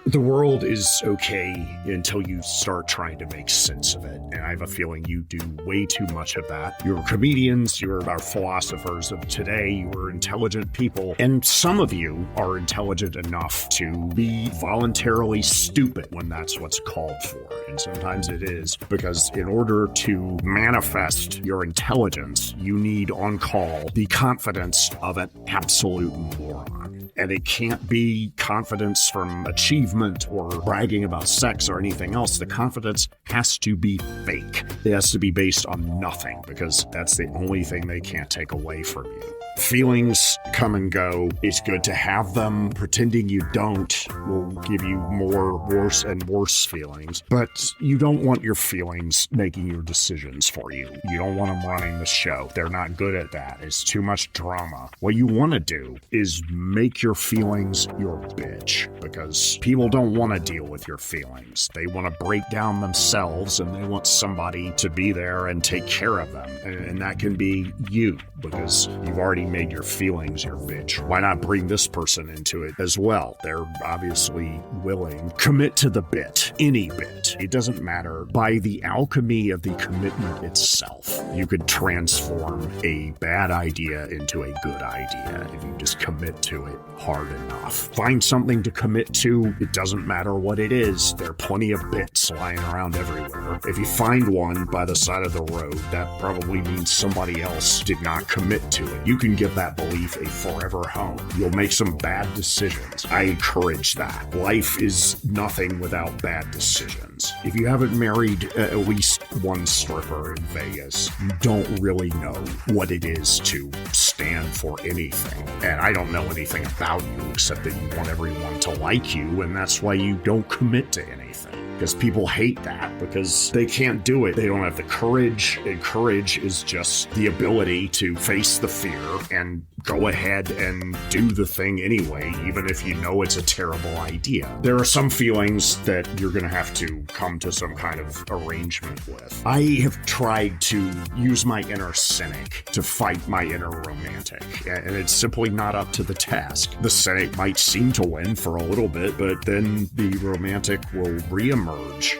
The world is okay until you start trying to make sense of it. And I have a feeling you do way too much of that. You're comedians, you're our philosophers of today, you're intelligent people. And some of you are intelligent enough to be voluntarily stupid when that's what's called for. And sometimes it is, because in order to manifest your intelligence, you need on call the confidence of an absolute moron. And it can't be confidence from achievement or bragging about sex or anything else. The confidence has to be fake. It has to be based on nothing, because that's the only thing they can't take away from you. Feelings come and go. It's good to have them. Pretending you don't will give you more worse and worse feelings. But you don't want your feelings making your decisions for you. You don't want them running the show. They're not good at that. It's too much drama. What you want to do is make your feelings your bitch, because people don't want to deal with your feelings. They want to break down themselves, and they want somebody to be there and take care of them. And that can be you, because you've already made your feelings your bitch. Why not bring this person into it as well? They're obviously willing. Commit to the bit, any bit. It doesn't matter. By the alchemy of the commitment itself, you could transform a bad idea into a good idea if you just commit to it hard enough. Find something to commit to. It doesn't matter what it is. There are plenty of bits lying around everywhere. If you find one by the side of the road, that probably means somebody else did not commit to it. You can give that belief a forever home. You'll make some bad decisions. I encourage that. Life is nothing without bad decisions. If you haven't married at least one stripper in Vegas, you don't really know what it is to stand for anything. And I don't know anything about you except that you want everyone to like you, and that's why you don't commit to anything. Because people hate that, because they can't do it. They don't have the courage, and courage is just the ability to face the fear and go ahead and do the thing anyway, even if you know it's a terrible idea. There are some feelings that you're going to have to come to some kind of arrangement with. I have tried to use my inner cynic to fight my inner romantic, and it's simply not up to the task. The cynic might seem to win for a little bit, but then the romantic will reemerge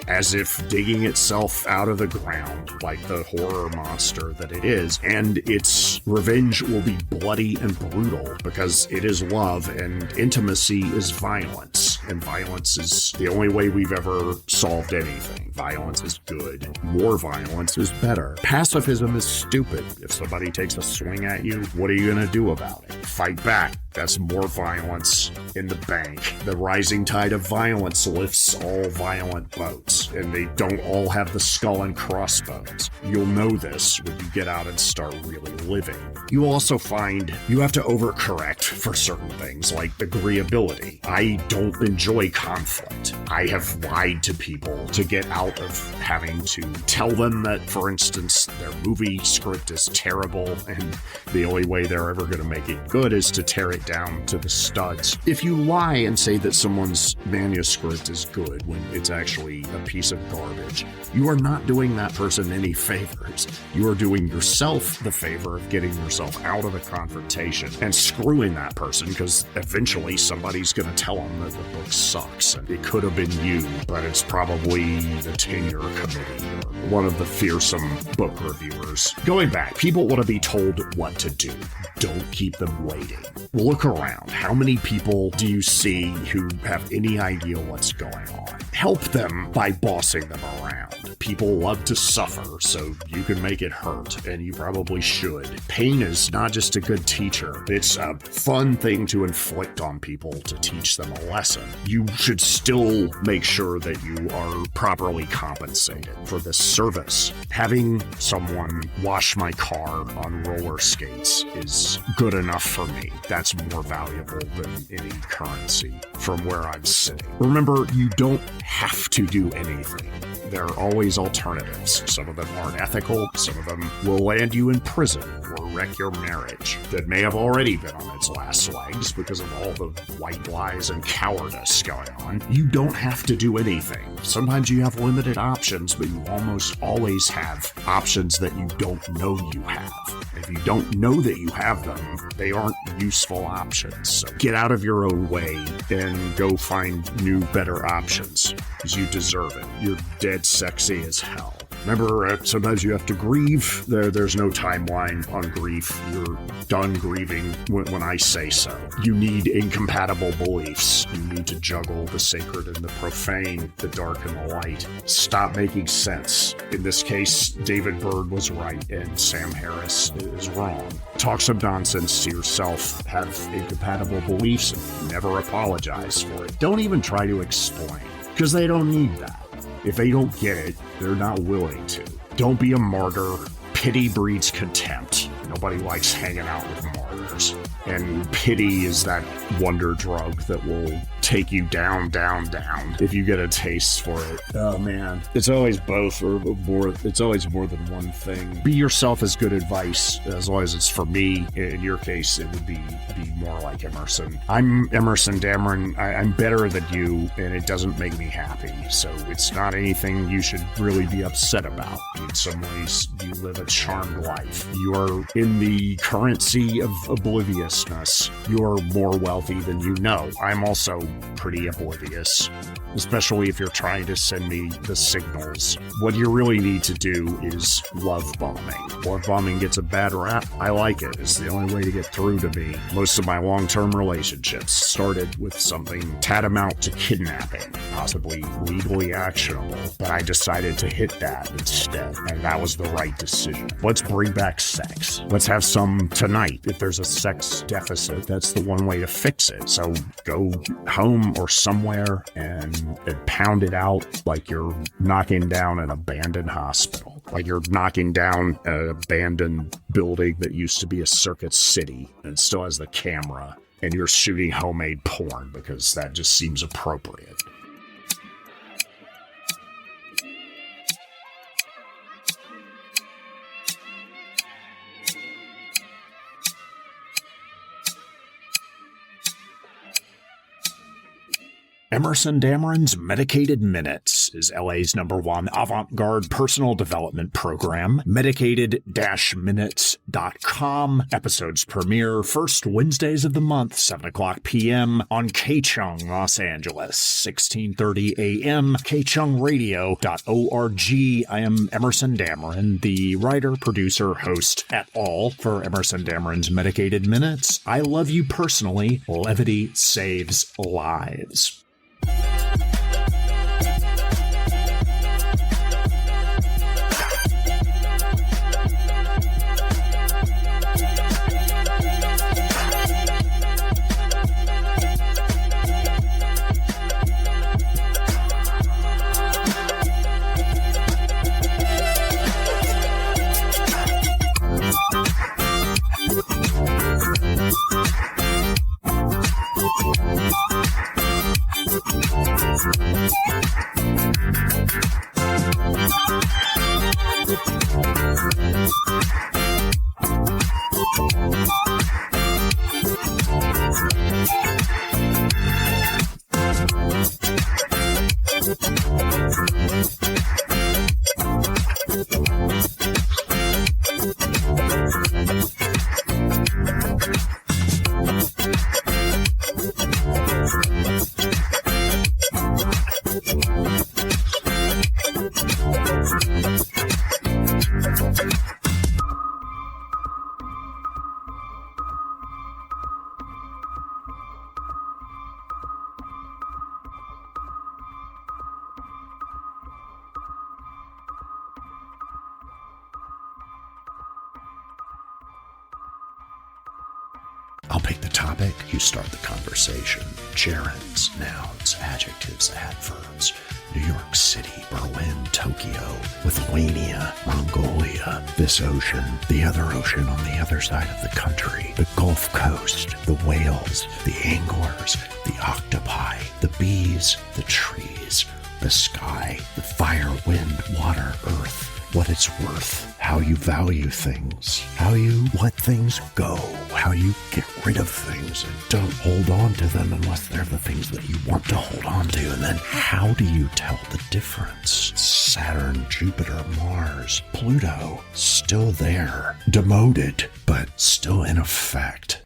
as if digging itself out of the ground like the horror monster that it is, and its revenge will be bloody and brutal, because it is love and intimacy is violence, and violence is the only way we've ever solved anything. Violence is good. More violence is better. Pacifism is stupid. If somebody takes a swing at you, what are you going to do about it? Fight back. That's more violence in the bank. The rising tide of violence lifts all violent boats, and they don't all have the skull and crossbones. You'll know this when you get out and start really living. You also find you have to overcorrect for certain things, like agreeability. I don't enjoy conflict. I have lied to people to get out of having to tell them that, for instance, their movie script is terrible, and the only way they're ever going to make it good is to tear it down to the studs. If you lie and say that someone's manuscript is good when it's actually a piece of garbage, you are not doing that person any favors. You are doing yourself the favor of getting yourself out of the confrontation and screwing that person, because eventually somebody's going to tell them that the book sucks, and it could have been you, but it's probably the tenure committee or one of the fearsome book reviewers. Going back, people want to be told what to do. Don't keep them waiting. Look around. How many people do you see who have any idea what's going on? Help them by bossing them around. People love to suffer, so you can make it hurt, and you probably should. Pain is not just a good teacher. It's a fun thing to inflict on people to teach them a lesson. You should still make sure that you are properly compensated for this service. Having someone wash my car on roller skates is good enough for me. That's more valuable than any currency from where I'm sitting. Remember, you don't have to do anything. there are always alternatives. Some of them aren't ethical, some of them will land you in prison or wreck your marriage that may have already been on its last legs because of all the white lies and cowardice going on. You don't have to do anything. Sometimes you have limited options, but you almost always have options that you don't know you have. If you don't know that you have them, they aren't useful options. So get out of your own way and go find new, better options, because you deserve it. You're dead sexy as hell. Remember, sometimes you have to grieve. There's no timeline on grief. You're done grieving when I say so. You need incompatible beliefs. You need to juggle the sacred and the profane, the dark and the light. Stop making sense. In this case, David Byrd was right and Sam Harris is wrong. Talk some nonsense to yourself. Have incompatible beliefs and never apologize for it. Don't even try to explain, because they don't need that. If they don't get it, they're not willing to. Don't be a martyr. Pity breeds contempt. Nobody likes hanging out with martyrs. And pity is that wonder drug that will take you down, down, down if you get a taste for it. Oh man, it's always both or more. It's always more than one thing. Be yourself is good advice, as long as it's for me. In your case, it would be more like Emerson. I'm Emerson Dameron. I'm better than you, and it doesn't make me happy. So it's not anything you should really be upset about. In some ways, you live a charmed life. You are in the currency of obliviousness. You're more wealthy than you know. I'm also pretty oblivious, especially if you're trying to send me the signals. What you really need to do is love bombing. Love bombing gets a bad rap. I like it. It's the only way to get through to me. Most of my long-term relationships started with something tantamount to kidnapping, possibly legally actionable, but I decided to hit that instead, and that was the right decision. Let's bring back sex. Let's have some tonight. If there's a sex deficit, that's the one way to fix it. So go home or somewhere and pound it out like you're knocking down an abandoned hospital, like you're knocking down an abandoned building that used to be a circuit city and still has the camera, and you're shooting homemade porn because that just seems appropriate. Emerson Dameron's Medicated Minutes is LA's #1 avant-garde personal development program. Medicated-minutes.com. Episodes premiere first Wednesdays of the month, 7 o'clock p.m. on K-Chung, Los Angeles, 16:30 a.m. KChungRadio.org. I am Emerson Dameron, the writer, producer, host at all for Emerson Dameron's Medicated Minutes. I love you personally. Levity saves lives. I'll pick the topic, you start the conversation. Gerunds, nouns, adjectives, adverbs. New York City, Berlin, Tokyo, Lithuania, Mongolia, this ocean, the other ocean on the other side of the country, the Gulf Coast, the whales, the anglers, the octopi, the bees, the trees, the sky, the fire, wind, water, earth, what it's worth, how you value things, how you let things go, how you get rid of things and don't hold on to them unless they're the things that you want to hold on to. And then how do you tell the difference? Saturn, Jupiter, Mars, Pluto, still there, demoted, but still in effect.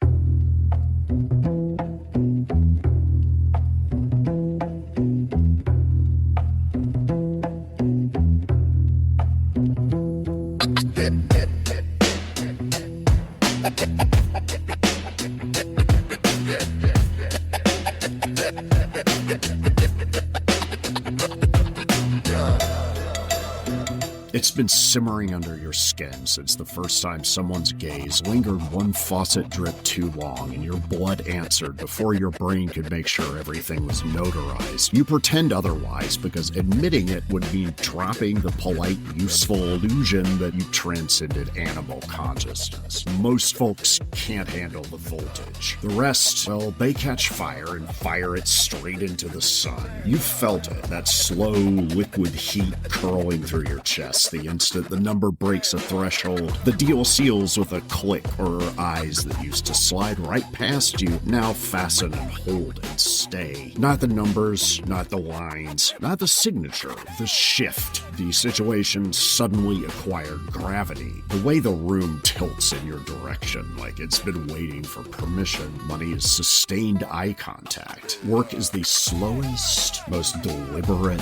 It's been simmering under your skin since the first time someone's gaze lingered one faucet drip too long and your blood answered before your brain could make sure everything was notarized. You pretend otherwise because admitting it would mean dropping the polite, useful illusion that you transcended animal consciousness. Most folks can't handle the voltage. The rest, well, they catch fire and fire it straight into the sun. You felt it, that slow, liquid heat curling through your chest. The instant the number breaks a threshold, the deal seals with a click, or eyes that used to slide right past you now fasten and hold and stay. Not the numbers, not the lines, not the signature, the shift. The situation suddenly acquired gravity. The way the room tilts in your direction, like it's been waiting for permission. Money is sustained eye contact. Work is the slowest, most deliberate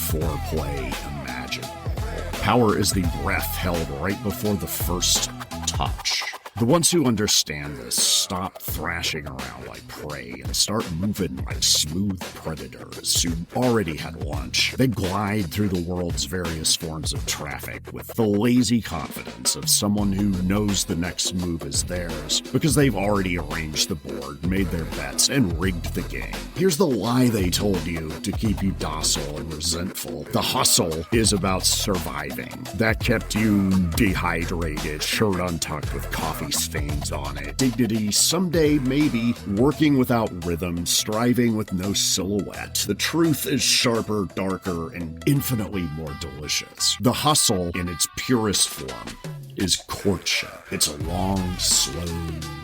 foreplay imaginable. Power is the breath held right before the first touch. The ones who understand this stop thrashing around like prey and start moving like smooth predators who already had lunch. They glide through the world's various forms of traffic with the lazy confidence of someone who knows the next move is theirs because they've already arranged the board, made their bets, and rigged the game. Here's the lie they told you to keep you docile and resentful. The hustle is about surviving. That kept you dehydrated, shirt untucked with coffee stains on it. Dignity, someday maybe, working without rhythm, striving with no silhouette. The truth is sharper, darker, and infinitely more delicious. The hustle, in its purest form, is courtship. It's a long, slow,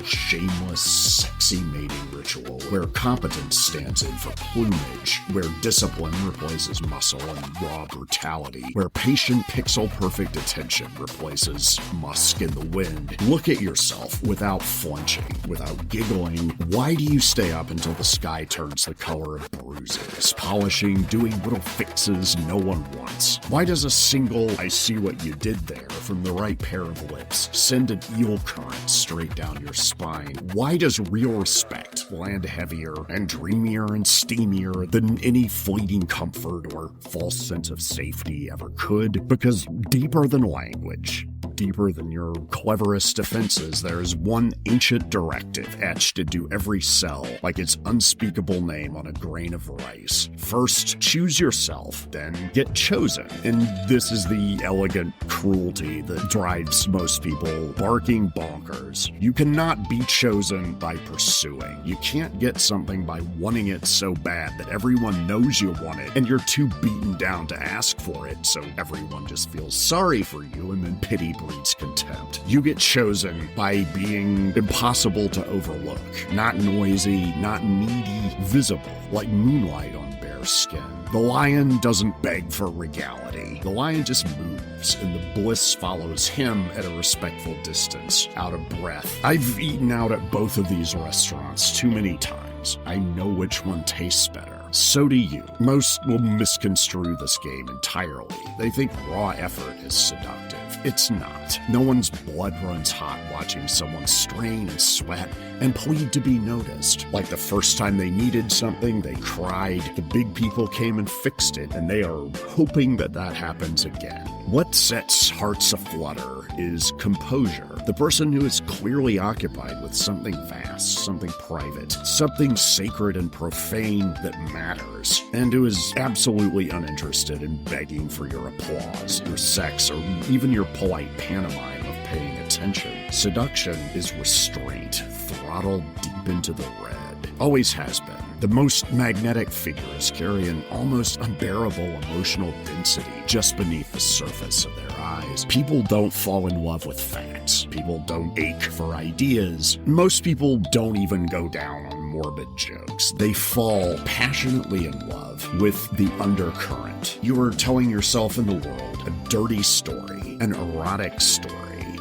shameless, sexy mating ritual where competence stands in for plumage, where discipline replaces muscle and raw brutality, where patient pixel-perfect attention replaces musk in the wind. Look at yourself without flinching, without giggling. Why do you stay up until the sky turns the color of bruises, polishing, doing little fixes no one wants? Why does a single "I see what you did there" from the right pair of lips send an eel current straight down your spine? Why does real respect land heavier and dreamier and steamier than any fleeting comfort or false sense of safety ever could? Because deeper than language, deeper than your cleverest defenses, there is one ancient directive etched into every cell like its unspeakable name on a grain of rice. First, choose yourself, then get chosen. And this is the elegant cruelty that drives most people barking bonkers. You cannot be chosen by pursuing. You can't get something by wanting it so bad that everyone knows you want it and you're too beaten down to ask for it, so everyone just feels sorry for you and then pity breeds contempt. You get chosen by being impossible to overlook, not noisy, not needy, visible, like moonlight on bare skin. The lion doesn't beg for regality. The lion just moves, and the bliss follows him at a respectful distance, out of breath. I've eaten out at both of these restaurants too many times. I know which one tastes better. So do you. Most will misconstrue this game entirely. They think raw effort is seductive. It's not. No one's blood runs hot watching someone strain and sweat and plead to be noticed. Like the first time they needed something, they cried. The big people came and fixed it, and they are hoping that that happens again. What sets hearts aflutter is composure. The person who is clearly occupied with something vast, something private, something sacred and profane that matters, and who is absolutely uninterested in begging for your applause, your sex, or even your polite pantomime of paying attention. Seduction is restraint, throttled deep into the red. always has been. The most magnetic figures carry an almost unbearable emotional density just beneath the surface of their eyes. People don't fall in love with facts. People don't ache for ideas. Most people don't even go down on morbid jokes. They fall passionately in love with the undercurrent. You are telling yourself and the world a dirty story, an erotic story.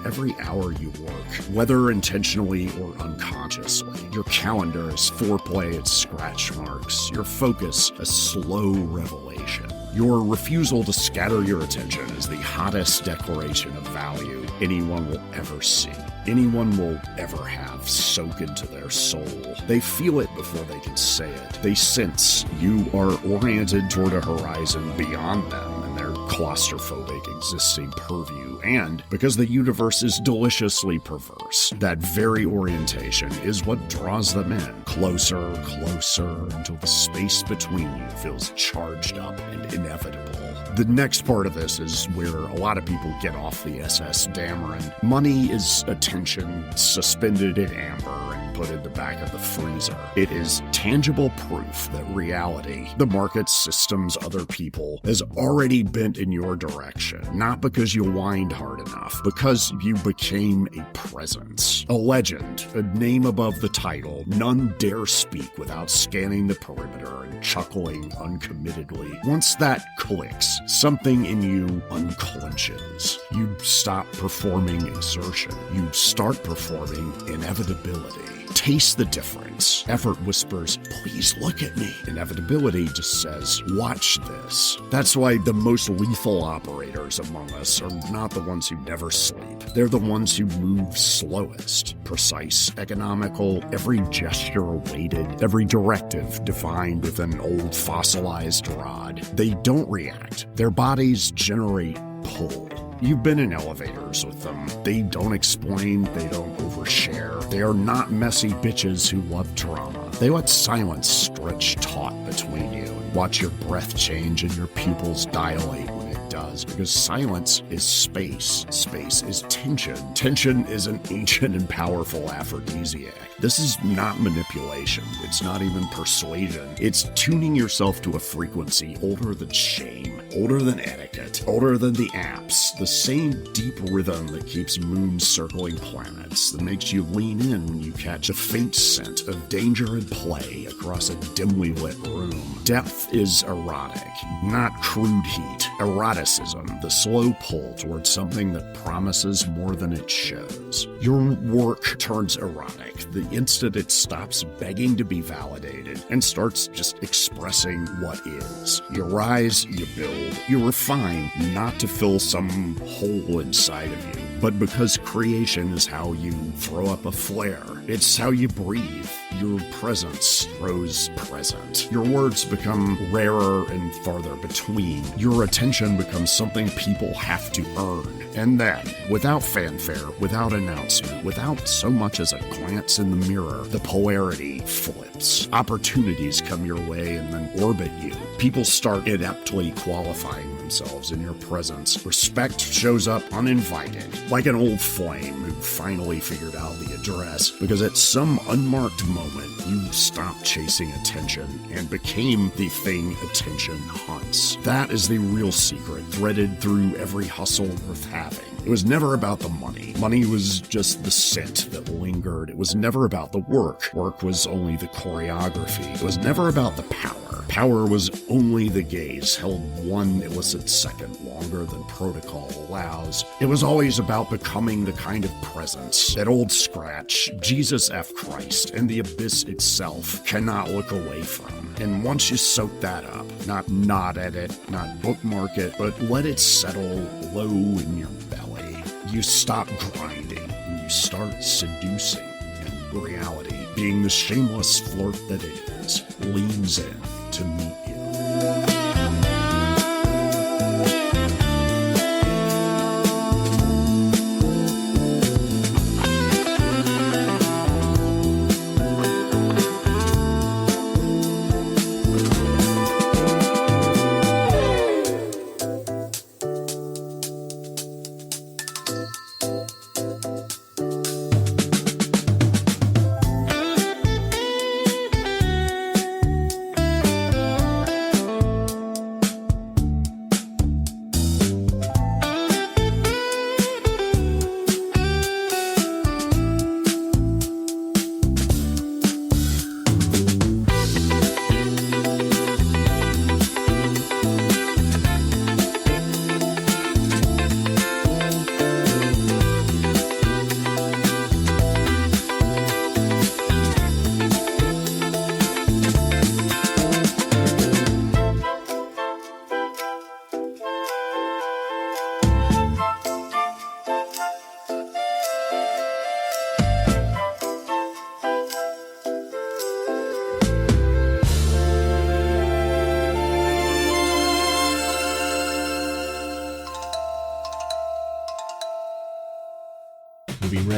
Every hour you work, whether intentionally or unconsciously. Your calendar is foreplay and scratch marks. Your focus a slow revelation. Your refusal to scatter your attention is the hottest declaration of value anyone will ever see, anyone will ever have soak into their soul. They feel it before they can say it. They sense you are oriented toward a horizon beyond them and their claustrophobic existing purview. And because the universe is deliciously perverse, that very orientation is what draws them in. Closer, closer, until the space between you feels charged up and inevitable. The next part of this is where a lot of people get off the SS Dameron. Money is attention suspended in amber and put in the back of the freezer. It is tangible proof that reality, the market, systems, other people, has already bent in your direction. Not because you whined hard enough, because you became a presence. A legend, a name above the title. None dare speak without scanning the perimeter and chuckling uncommittedly. Once that clicks, something in you unclenches. You stop performing exertion. You start performing inevitability. Taste the difference. Effort whispers, please look at me. Inevitability just says, watch this. That's why the most lethal operators among us are not the ones who never sleep. They're the ones who move slowest. Precise, economical, every gesture weighted, every directive defined with an old fossilized rod. They don't react. Their bodies generate pull. You've been in elevators with them. They don't explain, they don't overshare. They are not messy bitches who love drama. They let silence stretch taut between you and watch your breath change and your pupils dilate when it does, because silence is space. Space is tension. Tension is an ancient and powerful aphrodisiac. This is not manipulation. It's not even persuasion. It's tuning yourself to a frequency older than shame, older than etiquette, older than the apps. The same deep rhythm that keeps moons circling planets, that makes you lean in when you catch a faint scent of danger and play across a dimly lit room. Depth is erotic, not crude heat. Eroticism, the slow pull towards something that promises more than it shows. Your work turns erotic the instant it stops begging to be validated and starts just expressing what is. You rise, you build, you refine, not to fill some hole inside of you, but because creation is how you throw up a flare. It's how you breathe. Your presence grows present. Your words become rarer and farther between. Your attention becomes something people have to earn. And then, without fanfare, without announcement, without so much as a glance in the mirror, the polarity flips. Opportunities come your way and then orbit you. People start ineptly qualifying themselves in your presence. Respect shows up uninvited, like an old flame who finally figured out the address, because at some unmarked moment, you stopped chasing attention and became the thing attention hunts. That is the real secret, threaded through every hustle worth having. It was never about the money. Money was just the scent that lingered. It was never about the work. Work was only the choreography. It was never about the power. Power was only the gaze, held one illicit second longer than protocol allows. It was always about becoming the kind of presence that old Scratch, Jesus F. Christ, and the abyss itself cannot look away from. And once you soak that up, not nod at it, not bookmark it, but let it settle low in your belly, you stop grinding and you start seducing. And reality, being the shameless flirt that it is, leans in to meet you.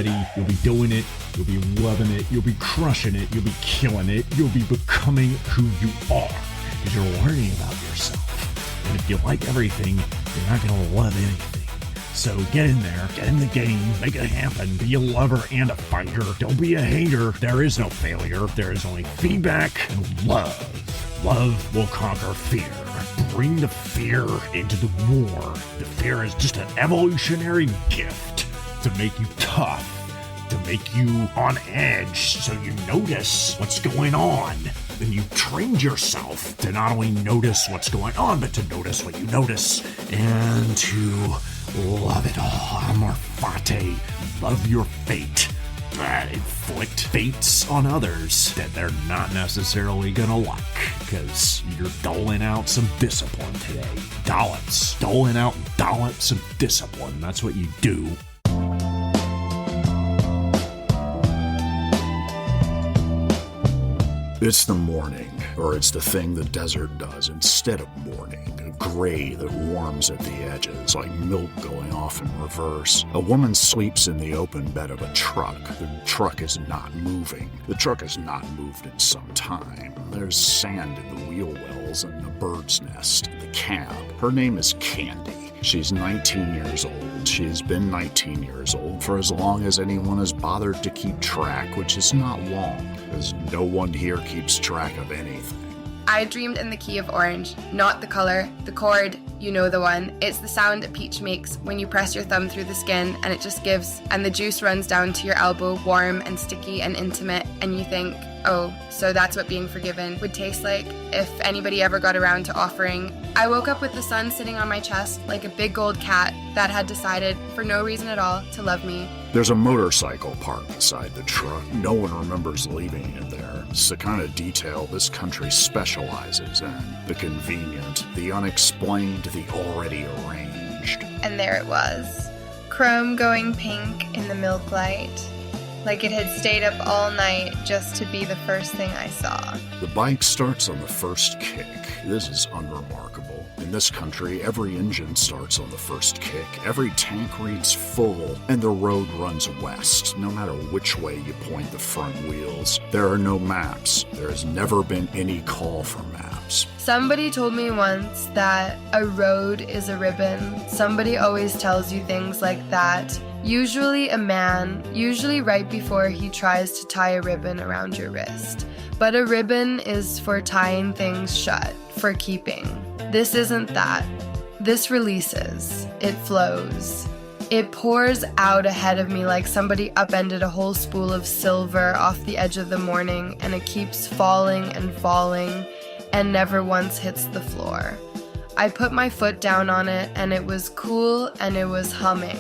ready. You'll be doing it. You'll be loving it. You'll be crushing it. You'll be killing it. You'll be becoming who you are because you're learning about yourself. And if you like everything, you're not going to love anything. So get in there, get in the game, make it happen, be a lover and a fighter. Don't be a hater. There is no failure. There is only feedback and love. Love will conquer fear. Bring the fear into the war. The fear is just an evolutionary gift to make you tough, to make you on edge so you notice what's going on. Then you trained yourself to not only notice what's going on, but to notice what you notice and to love it all. Amor fati. Love your fate. Inflict fates on others that they're not necessarily gonna like because you're doling out some discipline today. Doling out dollops of discipline. That's what you do. It's the morning, or it's the thing the desert does instead of morning. A gray that warms at the edges, like milk going off in reverse. A woman sleeps in the open bed of a truck. The truck is not moving. The truck has not moved in some time. There's sand in the wheel wells and a bird's nest in the cab. Her name is Candy. She's 19 years old. She has been 19 years old for as long as anyone has bothered to keep track, which is not long, as no one here keeps track of anything. I dreamed in the key of orange, not the color, the chord, you know the one. It's the sound a peach makes when you press your thumb through the skin and it just gives, and the juice runs down to your elbow, warm and sticky and intimate, and you think, oh, so that's what being forgiven would taste like if anybody ever got around to offering. I woke up with the sun sitting on my chest like a big gold cat that had decided, for no reason at all, to love me. There's a motorcycle parked beside the truck. No one remembers leaving it there. It's the kind of detail this country specializes in. The convenient, the unexplained, the already arranged. And there it was. Chrome going pink in the milk light. Like it had stayed up all night just to be the first thing I saw. The bike starts on the first kick. This is unremarkable. In this country, every engine starts on the first kick. Every tank reads full, and the road runs west, no matter which way you point the front wheels. There are no maps. There has never been any call for maps. Somebody told me once that a road is a ribbon. Somebody always tells you things like that. Usually a man, usually right before he tries to tie a ribbon around your wrist. But a ribbon is for tying things shut, for keeping. This isn't that. This releases. It flows. It pours out ahead of me like somebody upended a whole spool of silver off the edge of the morning, and it keeps falling and falling and never once hits the floor. I put my foot down on it and it was cool and it was humming.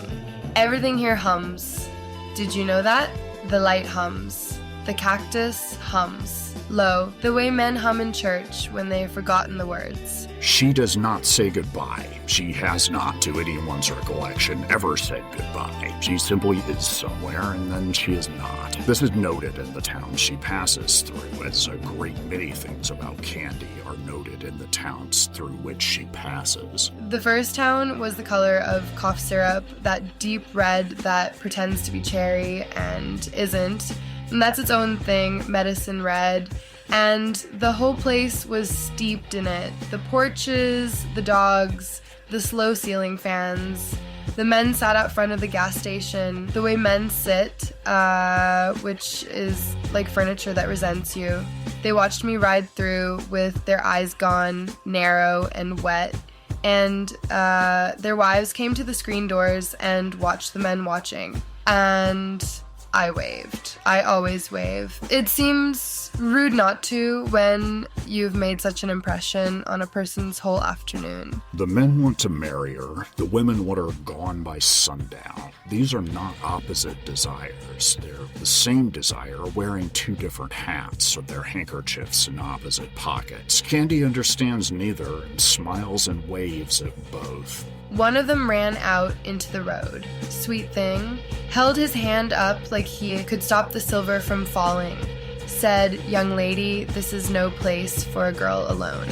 Everything here hums. Did you know that? The light hums. The cactus hums. Low, the way men hum in church when they've forgotten the words. She does not say goodbye. She has not, to anyone's recollection, ever said goodbye. She simply is somewhere, and then she is not. This is noted in the town she passes through, as a great many things about Candy are noted in the towns through which she passes. The first town was the color of cough syrup, that deep red that pretends to be cherry and isn't. And that's its own thing, medicine red. And the whole place was steeped in it. The porches, the dogs, the slow ceiling fans. The men sat out front of the gas station, the way men sit, which is like furniture that resents you. They watched me ride through with their eyes gone, narrow and wet. And their wives came to the screen doors and watched the men watching. And I waved. I always wave. It seems rude not to when you've made such an impression on a person's whole afternoon. The men want to marry her. The women want her gone by sundown. These are not opposite desires. They're the same desire wearing two different hats or their handkerchiefs in opposite pockets. Candy understands neither and smiles and waves at both. One of them ran out into the road. Sweet thing. Held his hand up like he could stop the silver from falling. Said, "Young lady, this is no place for a girl alone."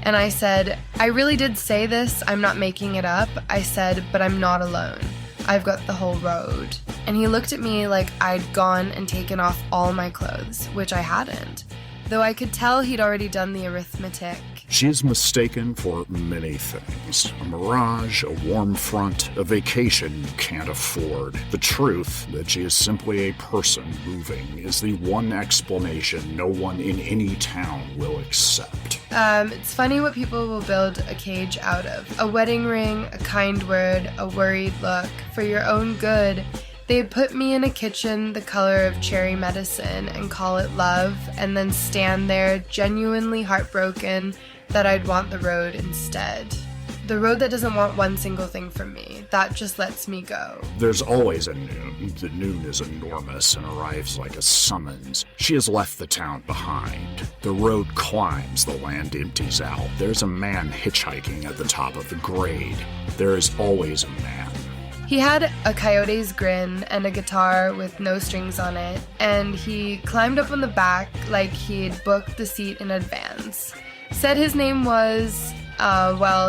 And I said, "I really did say this. I'm not making it up." I said, "But I'm not alone. I've got the whole road." and he looked at me like I'd gone and taken off all my clothes, which I hadn't, though I could tell he'd already done the arithmetic. She is mistaken for many things. A mirage, a warm front, a vacation you can't afford. The truth that she is simply a person moving is the one explanation no one in any town will accept. It's funny what people will build a cage out of. A wedding ring, a kind word, a worried look. For your own good, they'd put me in a kitchen the color of cherry medicine and call it love, and then stand there genuinely heartbroken that I'd want the road instead. The road that doesn't want one single thing from me. That just lets me go. There's always a noon. The noon is enormous and arrives like a summons. She has left the town behind. The road climbs, the land empties out. There's a man hitchhiking at the top of the grade. There is always a man. He had a coyote's grin and a guitar with no strings on it, and he climbed up on the back like he'd booked the seat in advance. Said his name was,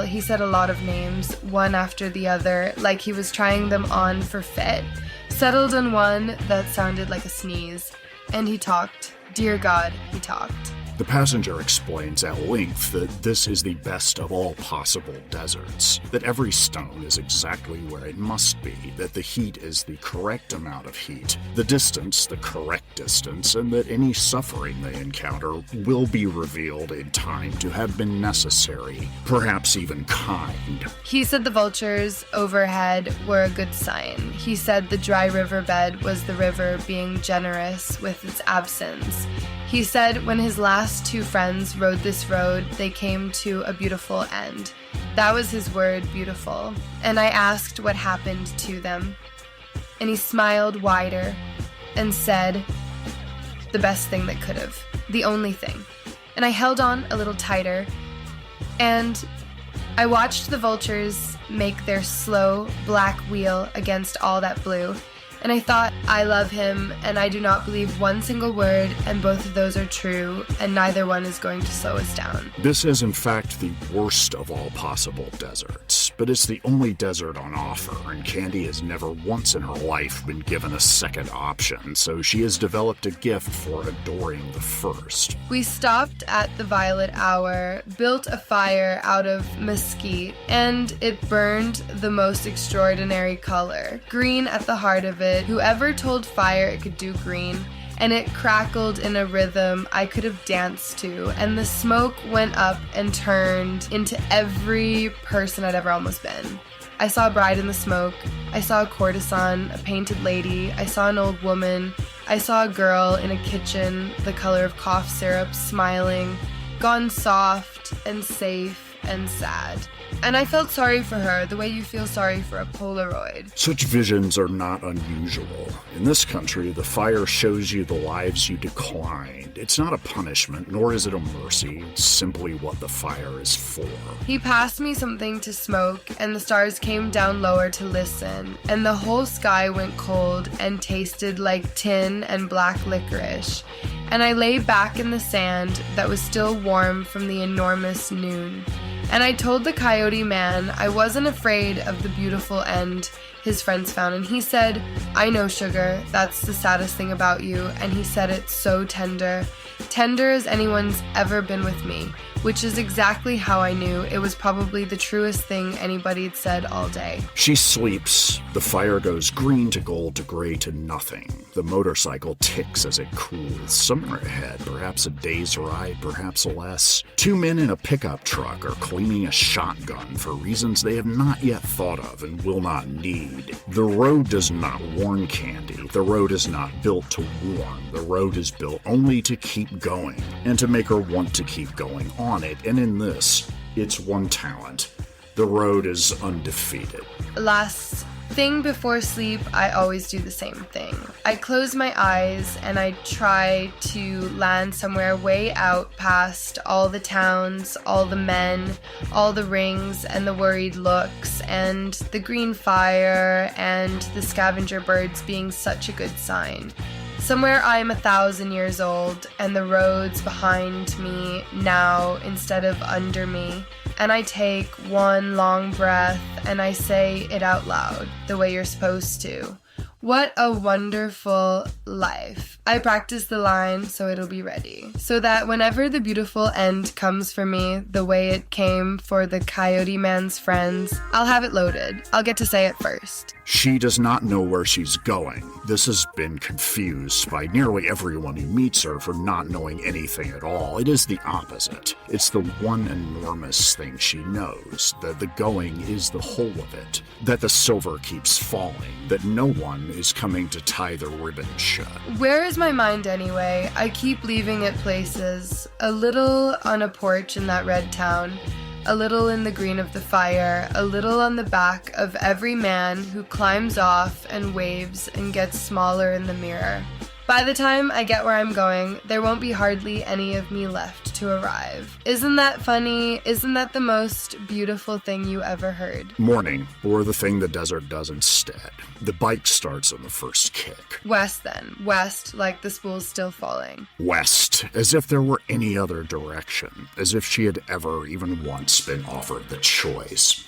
he said a lot of names, one after the other, like he was trying them on for fit. Settled on one that sounded like a sneeze. And he talked. Dear God, he talked. The passenger explains at length that this is the best of all possible deserts, that every stone is exactly where it must be, that the heat is the correct amount of heat, the distance the correct distance, and that any suffering they encounter will be revealed in time to have been necessary, perhaps even kind. He said the vultures overhead were a good sign. He said the dry riverbed was the river being generous with its absence. He said when his last two friends rode this road, they came to a beautiful end. That was his word, beautiful. And I asked what happened to them. And he smiled wider and said, the best thing that could have. The only thing. And I held on a little tighter. And I watched the vultures make their slow black wheel against all that blue. And I thought, I love him, and I do not believe one single word, and both of those are true, and neither one is going to slow us down. This is in fact the worst of all possible deserts, but it's the only desert on offer, and Candy has never once in her life been given a second option, so she has developed a gift for adoring the first. We stopped at the Violet Hour, built a fire out of mesquite, and it burned the most extraordinary color, green at the heart of it. Whoever told fire it could do green, and it crackled in a rhythm I could have danced to, and the smoke went up and turned into every person I'd ever almost been. I saw a bride in the smoke, I saw a courtesan, a painted lady, I saw an old woman, I saw a girl in a kitchen the color of cough syrup, smiling, gone soft and safe and sad. And I felt sorry for her, the way you feel sorry for a Polaroid. Such visions are not unusual. In this country, the fire shows you the lives you declined. It's not a punishment, nor is it a mercy. It's simply what the fire is for. He passed me something to smoke, and the stars came down lower to listen, and the whole sky went cold and tasted like tin and black licorice. And I lay back in the sand that was still warm from the enormous noon. And I told the coyote man I wasn't afraid of the beautiful end his friends found. And he said, I know, sugar, that's the saddest thing about you. And he said it so tender as anyone's ever been with me, which is exactly how I knew it was probably the truest thing anybody had said all day. She sleeps. The fire goes green to gold to gray to nothing. The motorcycle ticks as it cools. Somewhere ahead, perhaps a day's ride, perhaps less. Two men in a pickup truck are cleaning a shotgun for reasons they have not yet thought of and will not need. The road does not warn Candy. The road is not built to warn. The road is built only to keep going, and to make her want to keep going on it. And in this, it's one talent. The road is undefeated. Last thing before sleep, I always do the same thing. I close my eyes and I try to land somewhere way out past all the towns, all the men, all the rings and the worried looks and the green fire and the scavenger birds being such a good sign. Somewhere I'm 1,000 years old and the road's behind me now instead of under me. And I take one long breath and I say it out loud, the way you're supposed to. What a wonderful life. I practice the line so it'll be ready. So that whenever the beautiful end comes for me, the way it came for the Coyote Man's friends, I'll have it loaded. I'll get to say it first. She does not know where she's going. This has been confused by nearly everyone who meets her for not knowing anything at all. It is the opposite. It's the one enormous thing she knows, that the going is the whole of it, that the silver keeps falling, that no one is coming to tie the ribbon shut. Where is my mind anyway? I keep leaving it places. A little on a porch in that red town, a little in the green of the fire, a little on the back of every man who climbs off and waves and gets smaller in the mirror. By the time I get where I'm going, there won't be hardly any of me left to arrive. Isn't that funny? Isn't that the most beautiful thing you ever heard? Morning, or the thing the desert does instead. The bike starts on the first kick. West then. West, like the spool's still falling. West, as if there were any other direction, as if she had ever even once been offered the choice.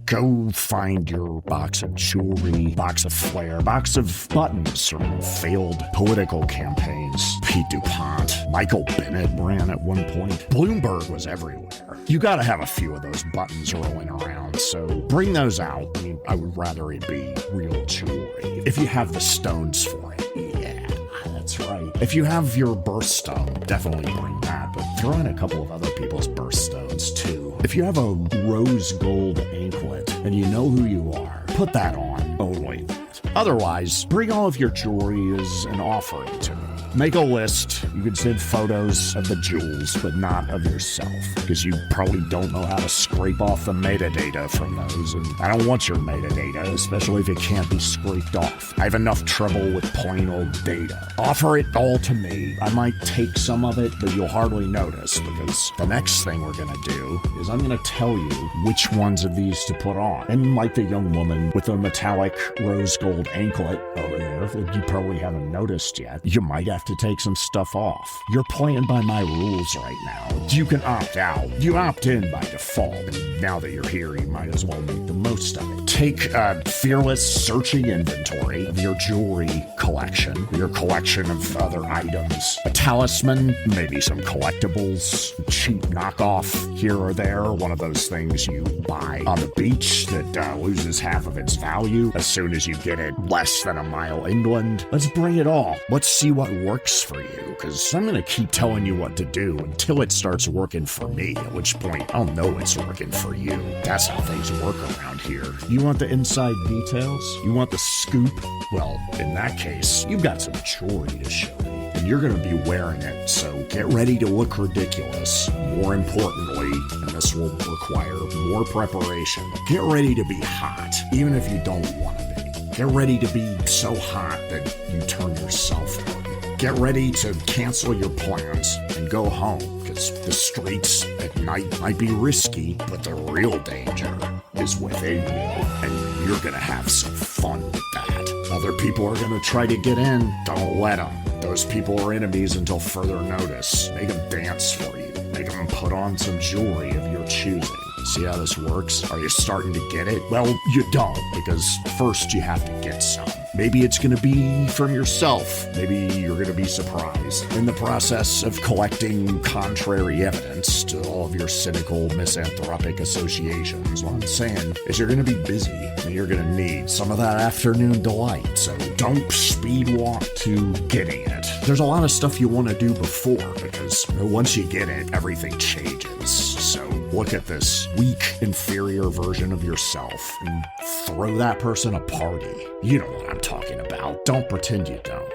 Go find your box of jewelry, box of flair, box of buttons from failed political campaigns. Pete DuPont, Michael Bennett ran at one point. Bloomberg was everywhere. You gotta have a few of those buttons rolling around, so bring those out. I mean, I would rather it be real jewelry. If you have the stones for it, yeah, that's right. If you have your birthstone, definitely bring that, but throw in a couple of other people's birthstones too. If you have a rose gold anklet and you know who you are, put that on. Only that. Otherwise, bring all of your jewelry as an offering to me. Make a list. You can send photos of the jewels, but not of yourself, because you probably don't know how to scrape off the metadata from those, and I don't want your metadata, especially if it can't be scraped off. I have enough trouble with plain old data. Offer it all to me. I might take some of it, but you'll hardly notice, because the next thing we're gonna do is I'm gonna tell you which ones of these to put on. And like the young woman with the metallic rose gold anklet over there, that you probably haven't noticed yet, you might have to take some stuff off. You're playing by my rules right now. You can opt out. You opt in by default. And now that you're here, you might as well make the most of it. Take a fearless searching inventory of your jewelry collection, your collection of other items, a talisman, maybe some collectibles, cheap knockoff here or there, one of those things you buy on the beach that loses half of its value as soon as you get it less than a mile inland. Let's bring it all. Let's see what works for you, because I'm going to keep telling you what to do until it starts working for me, at which point I'll know it's working for you. That's how things work around here. You want the inside details? You want the scoop? Well, in that case, you've got some jewelry to show me, and you're going to be wearing it, so get ready to look ridiculous. More importantly, and this will require more preparation, get ready to be hot, even if you don't want to be. Get ready to be so hot that you turn yourself on. Get ready to cancel your plans and go home, because the streets at night might be risky, but the real danger is within you, and you're gonna have some fun with that. Other people are gonna try to get in. Don't let them. Those people are enemies until further notice. Make them dance for you. Make them put on some jewelry of your choosing. See how this works? Are you starting to get it? Well, you don't, because first you have to get some. Maybe it's going to be from yourself. Maybe you're going to be surprised. In the process of collecting contrary evidence to all of your cynical, misanthropic associations, what I'm saying is you're going to be busy, and you're going to need some of that afternoon delight. So don't speed walk to getting it. There's a lot of stuff you want to do before, because once you get it, everything changes. So look at this weak, inferior version of yourself and throw that person a party. You know what I'm talking about. Don't pretend you don't.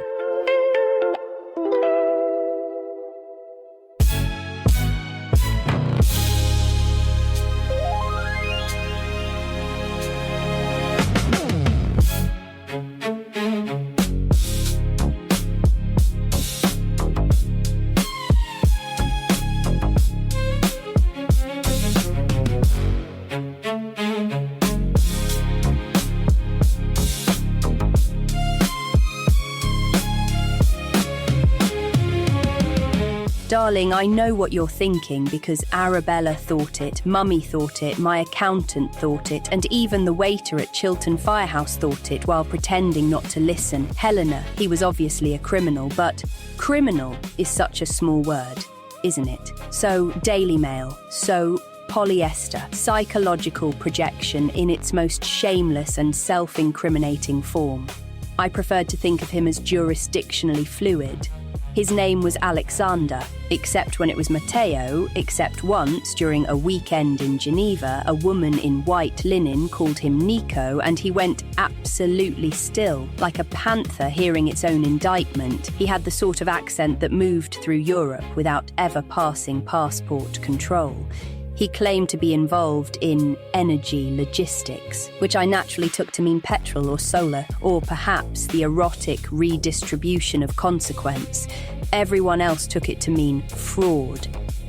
Darling, I know what you're thinking because Arabella thought it, Mummy thought it, my accountant thought it, and even the waiter at Chiltern Firehouse thought it while pretending not to listen. Helena, he was obviously a criminal, but criminal is such a small word, isn't it? So Daily Mail, so polyester, psychological projection in its most shameless and self-incriminating form. I preferred to think of him as jurisdictionally fluid. His name was Alexander, except when it was Matteo, except once during a weekend in Geneva, a woman in white linen called him Nico, and he went absolutely still, like a panther hearing its own indictment. He had the sort of accent that moved through Europe without ever passing passport control. He claimed to be involved in energy logistics, which I naturally took to mean petrol or solar, or perhaps the erotic redistribution of consequence. Everyone else took it to mean fraud.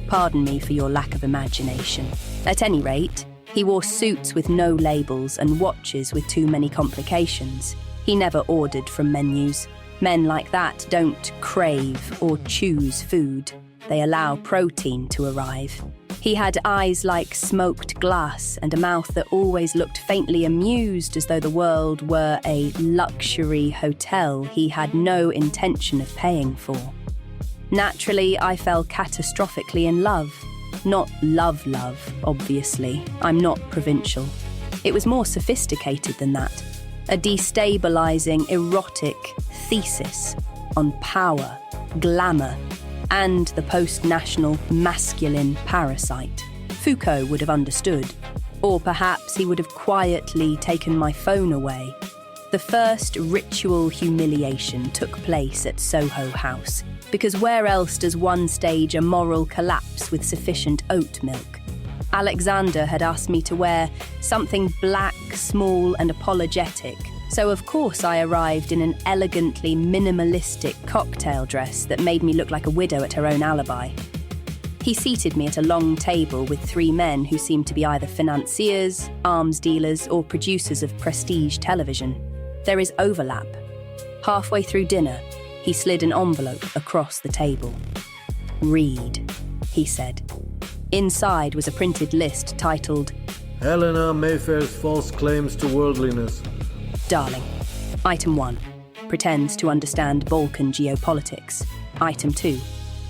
Pardon me for your lack of imagination. At any rate, he wore suits with no labels and watches with too many complications. He never ordered from menus. Men like that don't crave or choose food. They allow protein to arrive. He had eyes like smoked glass and a mouth that always looked faintly amused, as though the world were a luxury hotel he had no intention of paying for. Naturally, I fell catastrophically in love. Not love, obviously. I'm not provincial. It was more sophisticated than that. A destabilizing, erotic thesis on power, glamour, and the post-national masculine parasite. Foucault would have understood. Or perhaps he would have quietly taken my phone away. The first ritual humiliation took place at Soho House, because where else does one stage a moral collapse with sufficient oat milk? Alexander had asked me to wear something black, small and apologetic, so of course I arrived in an elegantly minimalistic cocktail dress that made me look like a widow at her own alibi. He seated me at a long table with 3 men who seemed to be either financiers, arms dealers, or producers of prestige television. There is overlap. Halfway through dinner, he slid an envelope across the table. "Read," he said. Inside was a printed list titled, Helena Mayfair's false claims to worldliness. Darling. Item 1. Pretends to understand Balkan geopolitics. Item 2.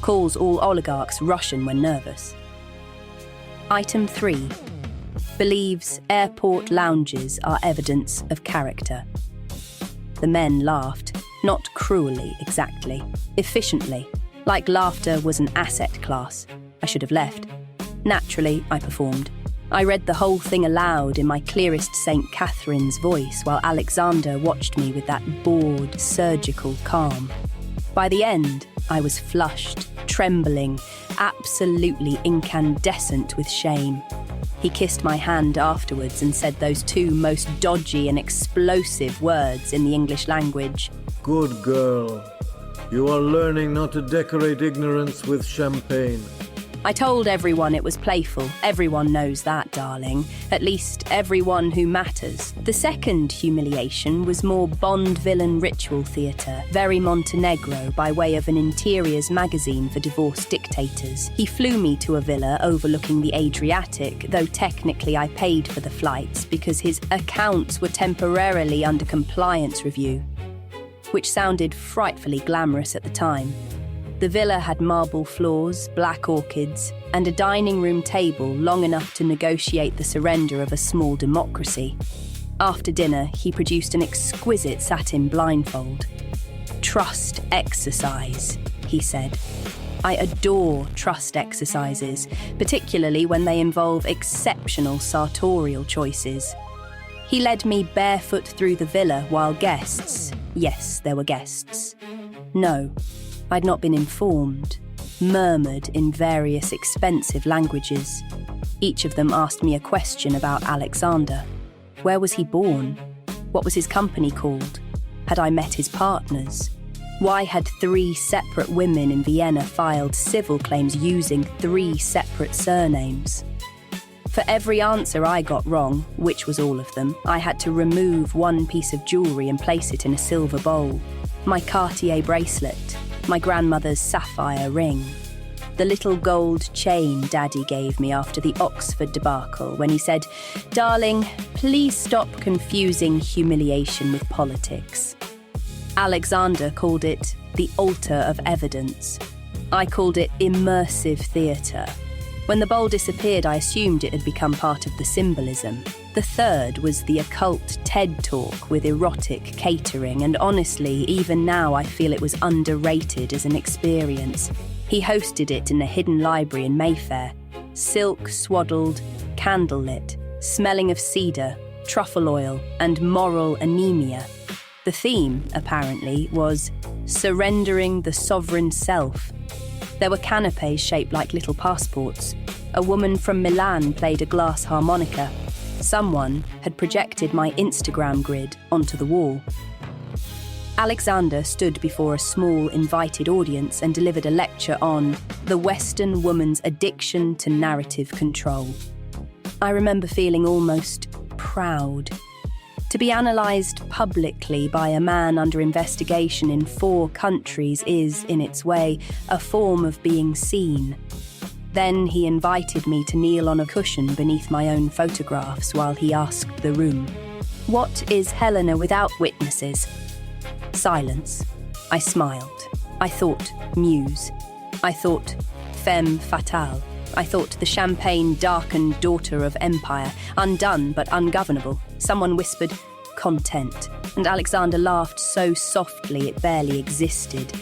Calls all oligarchs Russian when nervous. Item 3. Believes airport lounges are evidence of character. The men laughed, not cruelly exactly, efficiently, like laughter was an asset class. I should have left. Naturally, I performed. I read the whole thing aloud in my clearest St. Catherine's voice while Alexander watched me with that bored, surgical calm. By the end, I was flushed, trembling, absolutely incandescent with shame. He kissed my hand afterwards and said those 2 most dodgy and explosive words in the English language. Good girl. You are learning not to decorate ignorance with champagne. I told everyone it was playful. Everyone knows that, darling. At least everyone who matters. The second humiliation was more Bond villain ritual theatre, very Montenegro by way of an interiors magazine for divorced dictators. He flew me to a villa overlooking the Adriatic, though technically I paid for the flights because his accounts were temporarily under compliance review, which sounded frightfully glamorous at the time. The villa had marble floors, black orchids, and a dining room table long enough to negotiate the surrender of a small democracy. After dinner, he produced an exquisite satin blindfold. "Trust exercise," he said. I adore trust exercises, particularly when they involve exceptional sartorial choices. He led me barefoot through the villa while guests, yes, there were guests. No, I'd not been informed, murmured in various expensive languages. Each of them asked me a question about Alexander. Where was he born? What was his company called? Had I met his partners? Why had 3 separate women in Vienna filed civil claims using 3 separate surnames? For every answer I got wrong, which was all of them, I had to remove 1 piece of jewellery and place it in a silver bowl. My Cartier bracelet, my grandmother's sapphire ring. The little gold chain Daddy gave me after the Oxford debacle when he said, "Darling, please stop confusing humiliation with politics." Alexander called it the altar of evidence. I called it immersive theatre. When the bowl disappeared, I assumed it had become part of the symbolism. The third was the occult TED Talk with erotic catering, and honestly, even now I feel it was underrated as an experience. He hosted it in a hidden library in Mayfair, silk swaddled, candlelit, smelling of cedar, truffle oil, and moral anemia. The theme, apparently, was surrendering the sovereign self. There were canapes shaped like little passports. A woman from Milan played a glass harmonica. Someone had projected my Instagram grid onto the wall. Alexander stood before a small, invited audience and delivered a lecture on the Western woman's addiction to narrative control. I remember feeling almost proud. To be analysed publicly by a man under investigation in 4 countries is, in its way, a form of being seen. Then he invited me to kneel on a cushion beneath my own photographs while he asked the room, "What is Helena without witnesses?" Silence. I smiled. I thought muse. I thought femme fatale. I thought the champagne-darkened daughter of empire, undone but ungovernable. Someone whispered, "Content," and Alexander laughed so softly it barely existed.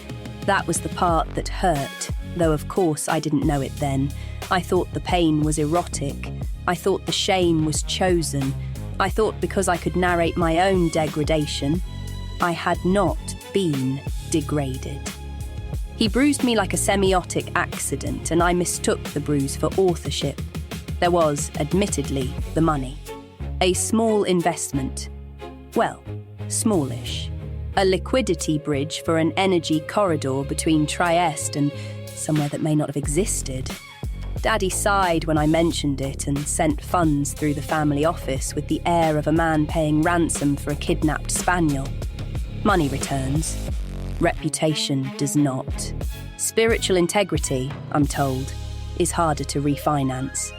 That was the part that hurt, though of course I didn't know it then. I thought the pain was erotic. I thought the shame was chosen. I thought because I could narrate my own degradation, I had not been degraded. He bruised me like a semiotic accident, and I mistook the bruise for authorship. There was, admittedly, the money. A small investment. Well, smallish. A liquidity bridge for an energy corridor between Trieste and somewhere that may not have existed. Daddy sighed when I mentioned it and sent funds through the family office with the air of a man paying ransom for a kidnapped spaniel. Money returns. Reputation does not. Spiritual integrity, I'm told, is harder to refinance.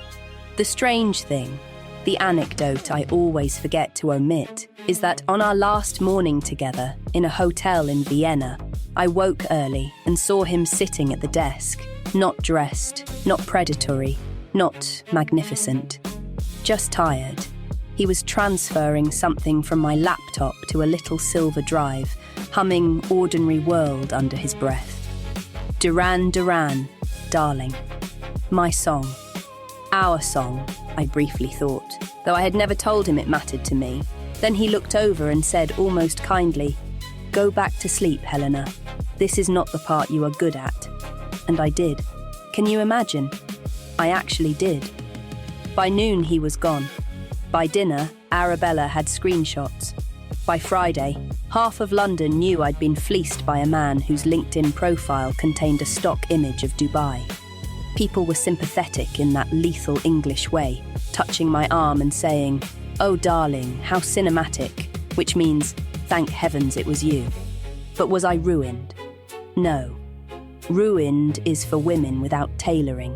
The strange thing, the anecdote I always forget to omit, is that on our last morning together in a hotel in Vienna, I woke early and saw him sitting at the desk, not dressed, not predatory, not magnificent, just tired. He was transferring something from my laptop to a little silver drive, humming Ordinary World under his breath. Duran Duran, darling. My song. Our song, I briefly thought, though I had never told him it mattered to me. Then he looked over and said almost kindly, "Go back to sleep, Helena. This is not the part you are good at." And I did. Can you imagine? I actually did. By noon, he was gone. By dinner, Arabella had screenshots. By Friday, half of London knew I'd been fleeced by a man whose LinkedIn profile contained a stock image of Dubai. People were sympathetic in that lethal English way, touching my arm and saying, "Oh darling, how cinematic," which means, thank heavens it was you. But was I ruined? No. Ruined is for women without tailoring.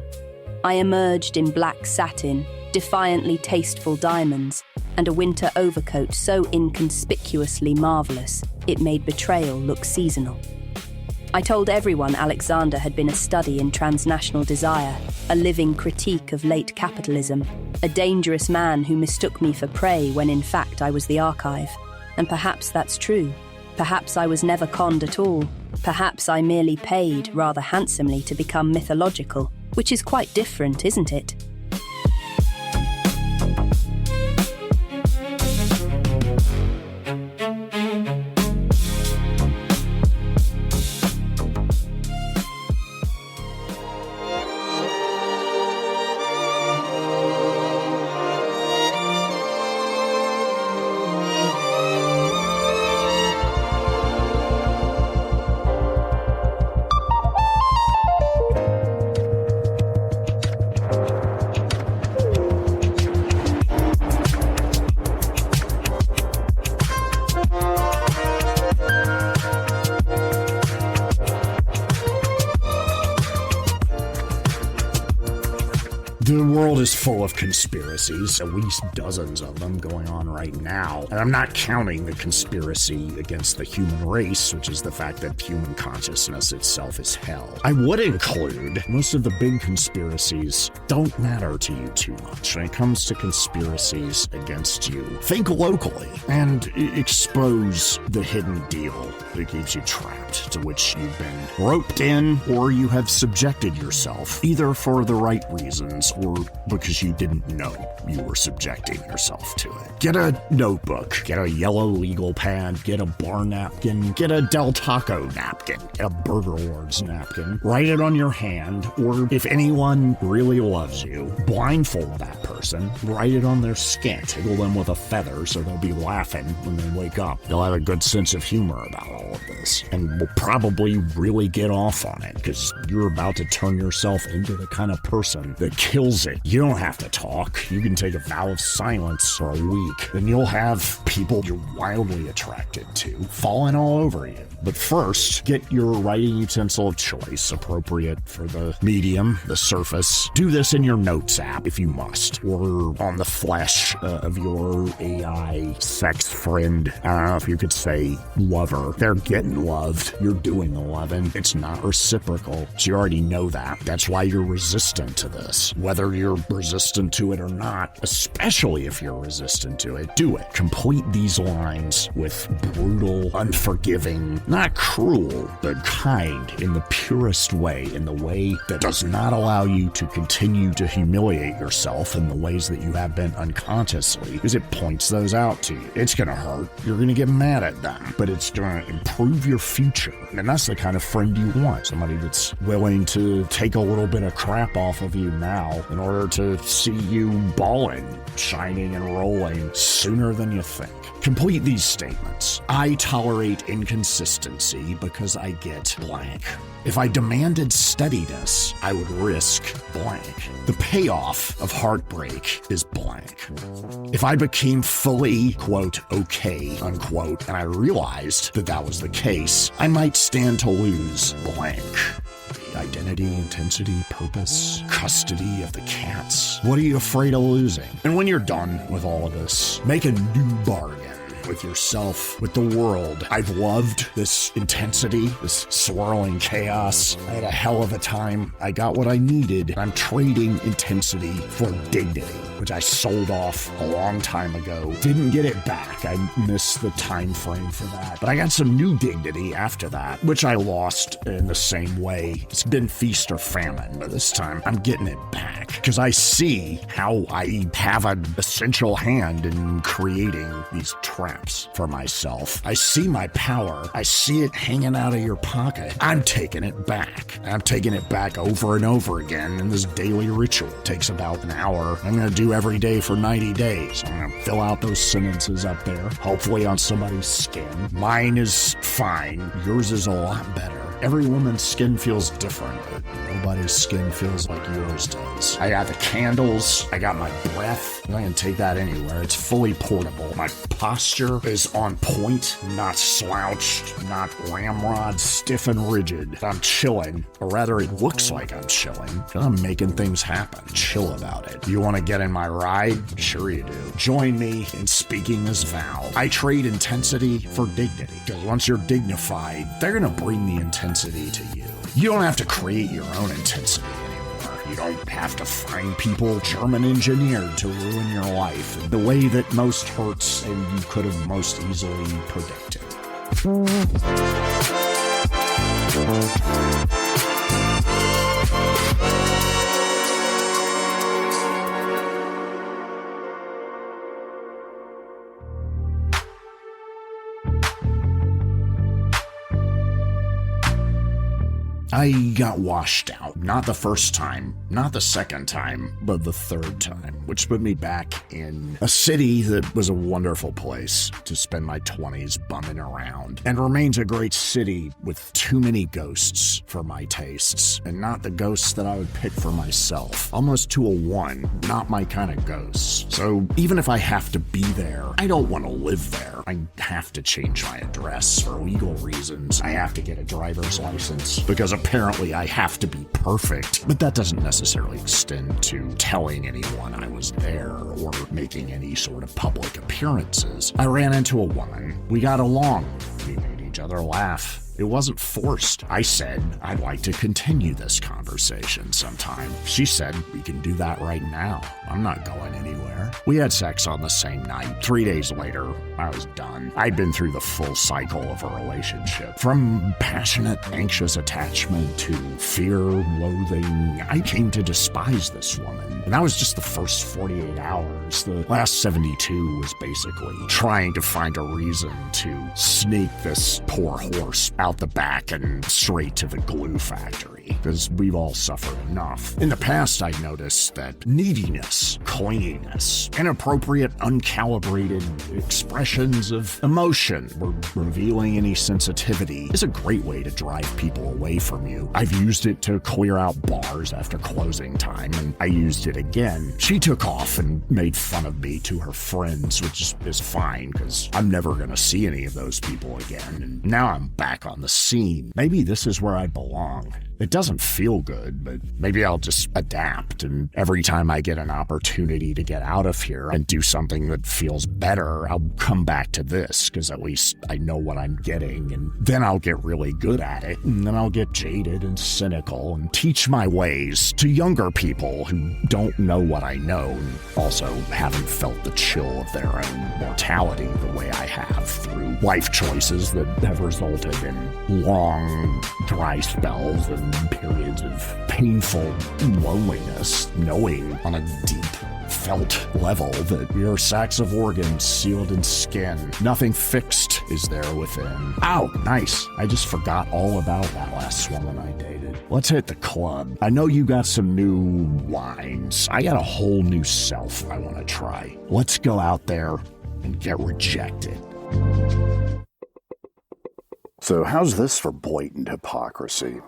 I emerged in black satin, defiantly tasteful diamonds, and a winter overcoat so inconspicuously marvellous it made betrayal look seasonal. I told everyone Alexander had been a study in transnational desire, a living critique of late capitalism, a dangerous man who mistook me for prey when in fact I was the archive. And perhaps that's true. Perhaps I was never conned at all. Perhaps I merely paid rather handsomely to become mythological, which is quite different, isn't it? The world is full of conspiracies, at least dozens of them going on right now. And I'm not counting the conspiracy against the human race, which is the fact that human consciousness itself is hell. I would include most of the big conspiracies don't matter to you too much. When it comes to conspiracies against you, think locally and expose the hidden deal that keeps you trapped, to which you've been roped in or you have subjected yourself, either for the right reasons or because you didn't know you were subjecting yourself to it. Get a notebook, get a yellow legal pad, get a bar napkin, get a Del Taco napkin, get a Burger Lords napkin, write it on your hand, or if anyone really loves you, blindfold that person, write it on their skin, tickle them with a feather so they'll be laughing when they wake up. They'll have a good sense of humor about all of this, and will probably really get off on it, because you're about to turn yourself into the kind of person that kills it. You don't have to talk. You can take a vow of silence for a week, and you'll have people you're wildly attracted to falling all over you. But first, get your writing utensil of choice, appropriate for the medium, the surface. Do this in your notes app if you must, or on the flesh of your AI sex friend. I don't know if you could say lover. They're getting loved. You're doing the loving. It's not reciprocal. So you already know that. That's why you're resistant to this. Whether you're resistant to it or not, especially if you're resistant to it, do it. Complete these lines with brutal, unforgiving, not cruel, but kind, in the purest way, in the way that does not allow you to continue to humiliate yourself in the ways that you have been unconsciously, because it points those out to you. It's gonna hurt. You're gonna get mad at them, but it's gonna improve your future. And that's the kind of friend you want. Somebody that's willing to take a little bit of crap off of you now in order to see you balling, shining and rolling sooner than you think. Complete these statements. I tolerate inconsistency because I get blank. If I demanded steadiness, I would risk blank. The payoff of heartbreak is blank. If I became fully, quote, okay, unquote, and I realized that that was the case, I might stand to lose blank. Identity, intensity, purpose, custody of the cats. What are you afraid of losing? And when you're done with all of this, make a new bargain with yourself, with the world. I've loved this intensity, this swirling chaos. I had a hell of a time. I got what I needed. I'm trading intensity for dignity, which I sold off a long time ago. Didn't get it back. I missed the time frame for that. But I got some new dignity after that, which I lost in the same way. It's been feast or famine, but this time I'm getting it back because I see how I have an essential hand in creating these traps for myself. I see my power. I see it hanging out of your pocket. I'm taking it back. I'm taking it back over and over again in this daily ritual. It takes about an hour. I'm going to do every day for 90 days. I'm going to fill out those sentences up there, hopefully on somebody's skin. Mine is fine. Yours is a lot better. Every woman's skin feels different, but nobody's skin feels like yours does. I got the candles. I got my breath. I can take that anywhere. It's fully portable. My posture is on point, not slouched, not ramrod, stiff and rigid. I'm chilling, or rather it looks like I'm chilling, because I'm making things happen. Chill about it. You want to get in my ride? Sure you do. Join me in speaking this vow. I trade intensity for dignity, because once you're dignified, they're going to bring the intensity to you. You don't have to create your own intensity anymore. You don't have to find people German engineered to ruin your life in the way that most hurts and you could have most easily predicted. I got washed out. Not the first time, not the second time, but the third time, which put me back in a city that was a wonderful place to spend my 20s bumming around, and remains a great city with too many ghosts for my tastes, and not the ghosts that I would pick for myself. Almost to a one, not my kind of ghosts. So even if I have to be there, I don't want to live there. I have to change my address for legal reasons. I have to get a driver's license because of apparently I have to be perfect, but that doesn't necessarily extend to telling anyone I was there or making any sort of public appearances. I ran into a woman. We got along. We made each other laugh. It wasn't forced. I said, I'd like to continue this conversation sometime. She said, we can do that right now. I'm not going anywhere. We had sex on the same night. 3 days later, I was done. I'd been through the full cycle of a relationship. From passionate, anxious attachment to fear, loathing, I came to despise this woman. And that was just the first 48 hours. The last 72 was basically trying to find a reason to sneak this poor horse out the back and straight to the glue factory, because we've all suffered enough. In the past, I noticed that neediness, clinginess, inappropriate, uncalibrated expressions of emotion or revealing any sensitivity is a great way to drive people away from you. I've used it to clear out bars after closing time, and I used it again. She took off and made fun of me to her friends, which is fine, because I'm never going to see any of those people again, and now I'm back on the scene. Maybe this is where I belong. It doesn't feel good, but maybe I'll just adapt, and every time I get an opportunity to get out of here and do something that feels better, I'll come back to this, because at least I know what I'm getting, and then I'll get really good at it, and then I'll get jaded and cynical and teach my ways to younger people who don't know what I know and also haven't felt the chill of their own mortality the way I have through life choices that have resulted in long, dry spells and periods of painful loneliness, knowing on a deep felt level that we are sacks of organs sealed in skin. Nothing fixed is there within. Ow, nice. I just forgot all about that last woman I dated. Let's hit the club. I know you got some new wines. I got a whole new self I want to try. Let's go out there and get rejected. So how's this for blatant hypocrisy?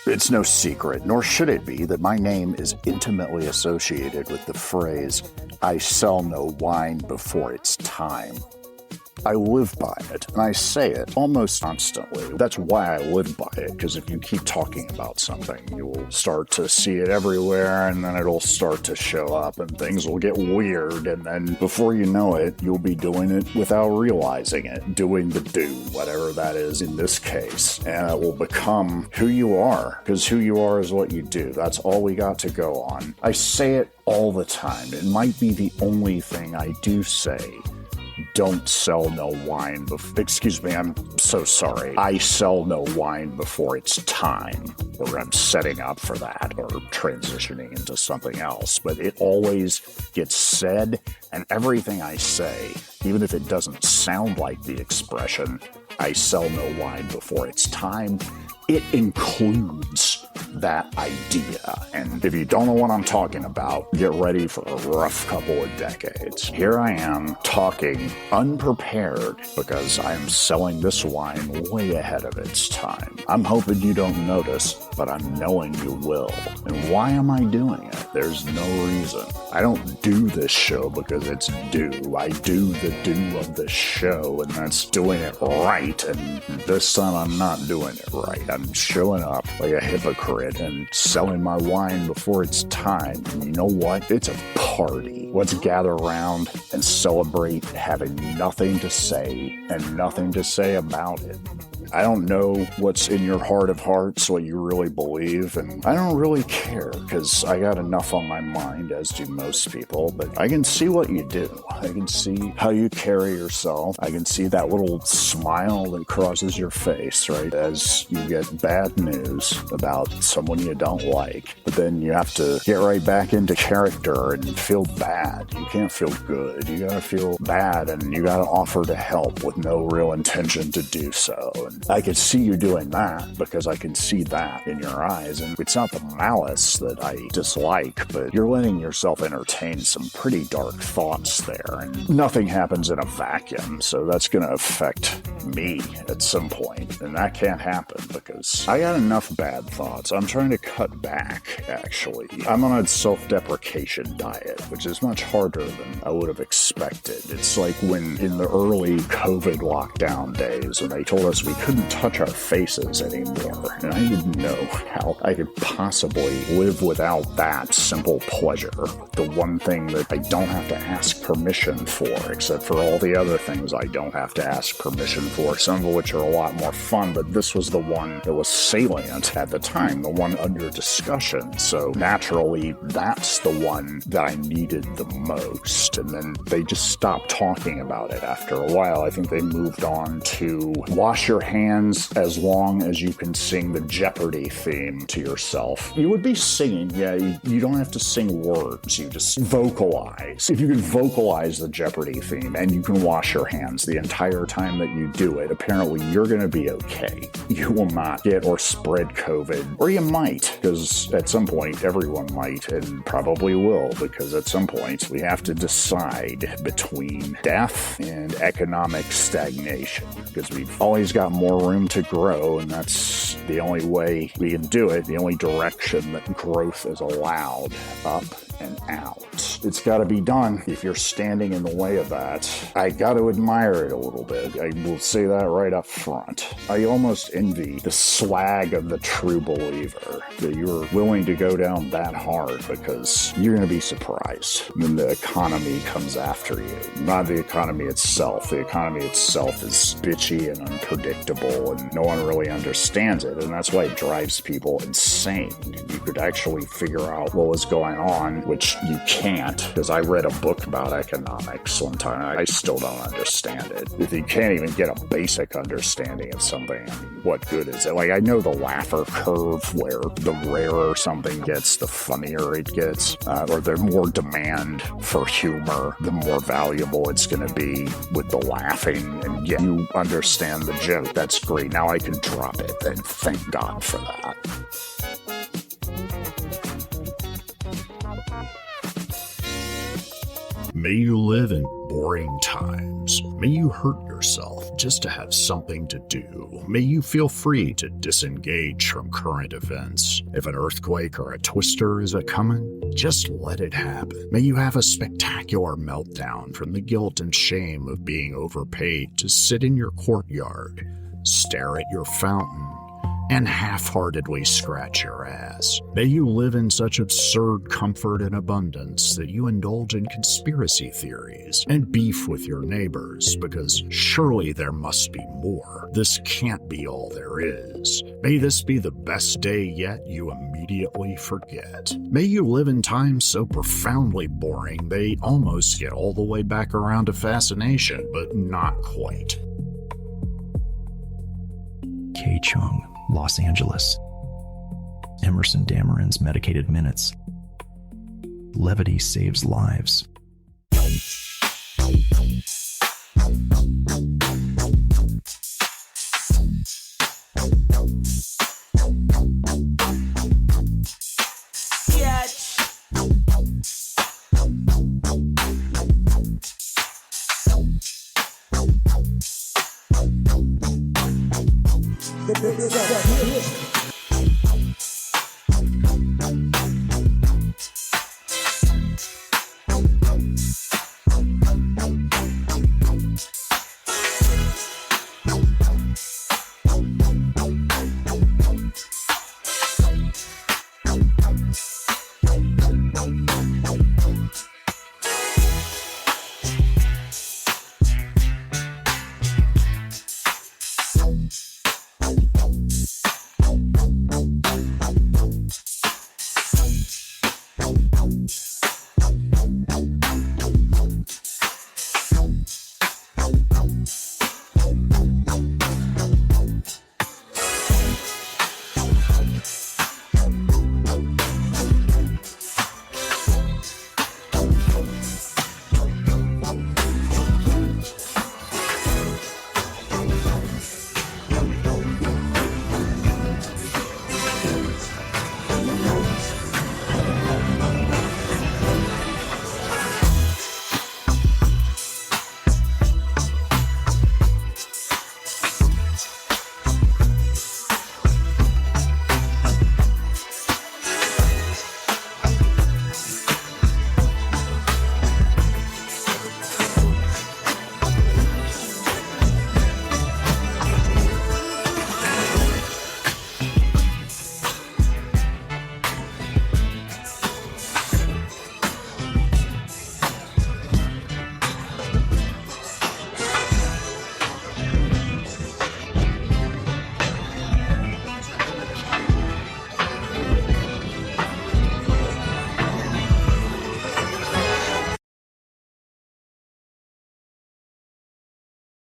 It's no secret, nor should it be, that my name is intimately associated with the phrase, I sell no wine before it's time. I live by it, and I say it almost constantly. That's why I live by it, because if you keep talking about something, you will start to see it everywhere, and then it'll start to show up, and things will get weird, and then before you know it, you'll be doing it without realizing it, doing the do, whatever that is in this case, and it will become who you are, because who you are is what you do. That's all we got to go on. I say it all the time. It might be the only thing I do say. Don't sell no wine excuse me, I'm so sorry. I sell no wine before it's time, or I'm setting up for that, or transitioning into something else. But it always gets said, and everything I say, even if it doesn't sound like the expression, I sell no wine before it's time, it includes that idea. And if you don't know what I'm talking about, get ready for a rough couple of decades. Here I am talking unprepared because I'm selling this wine way ahead of its time. I'm hoping you don't notice, but I'm knowing you will. And why am I doing it? There's no reason. I don't do this show because it's due. I do the do of the show, and that's doing it right. And this time I'm not doing it right. I'm showing up like a hypocrite and selling my wine before it's time. And you know what? It's a party. Let's gather around and celebrate having nothing to say and nothing to say about it. I don't know what's in your heart of hearts, what you really believe, and I don't really care because I got enough on my mind, as do most people, but I can see what you do. I can see how you carry yourself. I can see that little smile that crosses your face, right, as you get bad news about someone you don't like, but then you have to get right back into character and feel bad. You can't feel good. You gotta feel bad, and you gotta offer to help with no real intention to do so. And I can see you doing that because I can see that in in your eyes. And it's not the malice that I dislike, but you're letting yourself entertain some pretty dark thoughts there. And nothing happens in a vacuum, so that's going to affect me at some point. And that can't happen because I got enough bad thoughts. I'm trying to cut back, actually. I'm on a self-deprecation diet, which is much harder than I would have expected. It's like when in the early COVID lockdown days when they told us we couldn't touch our faces anymore, and I didn't know how I could possibly live without that simple pleasure. The one thing that I don't have to ask permission for, except for all the other things I don't have to ask permission for, some of which are a lot more fun, but this was the one that was salient at the time, the one under discussion. So naturally, that's the one that I needed the most. And then they just stopped talking about it after a while. I think they moved on to wash your hands as long as you can sing the Jeopardy theme to yourself. You would be singing, yeah, you don't have to sing words, you just vocalize. If you can vocalize the Jeopardy theme and you can wash your hands the entire time that you do it, apparently you're going to be okay. You will not get or spread COVID, or you might, because at some point everyone might and probably will, because at some point we have to decide between death and economic stagnation, because we've always got more room to grow, and that's the only way we can do it, the only direction that growth is allowed, up and out. It's got to be done. If you're standing in the way of that, I got to admire it a little bit. I will say that right up front. I almost envy the swag of the true believer, that you're willing to go down that hard, because you're going to be surprised when the economy comes after you. Not the economy itself. The economy itself is bitchy and unpredictable, and no one really understands it, and that's why it drives people insane. You could actually figure out what was going on, which you can't, because I read a book about economics one time. I still don't understand it. If you can't even get a basic understanding of something, I mean, what good is it? Like, I know the Laffer curve, where the rarer something gets, the funnier it gets, or the more demand for humor, the more valuable it's going to be with the laughing. And yeah, you understand the joke. That's great. Now I can drop it, and thank God for that. May you live in boring times. May you hurt yourself just to have something to do. May you feel free to disengage from current events. If an earthquake or a twister is a-coming, just let it happen. May you have a spectacular meltdown from the guilt and shame of being overpaid to sit in your courtyard, stare at your fountain, and half-heartedly scratch your ass. May you live in such absurd comfort and abundance that you indulge in conspiracy theories and beef with your neighbors, because surely there must be more. This can't be all there is. May this be the best day yet you immediately forget. May you live in times so profoundly boring they almost get all the way back around to fascination, but not quite. K. Chung, Los Angeles. Emerson Dameron's Medicated Minutes. Levity saves lives.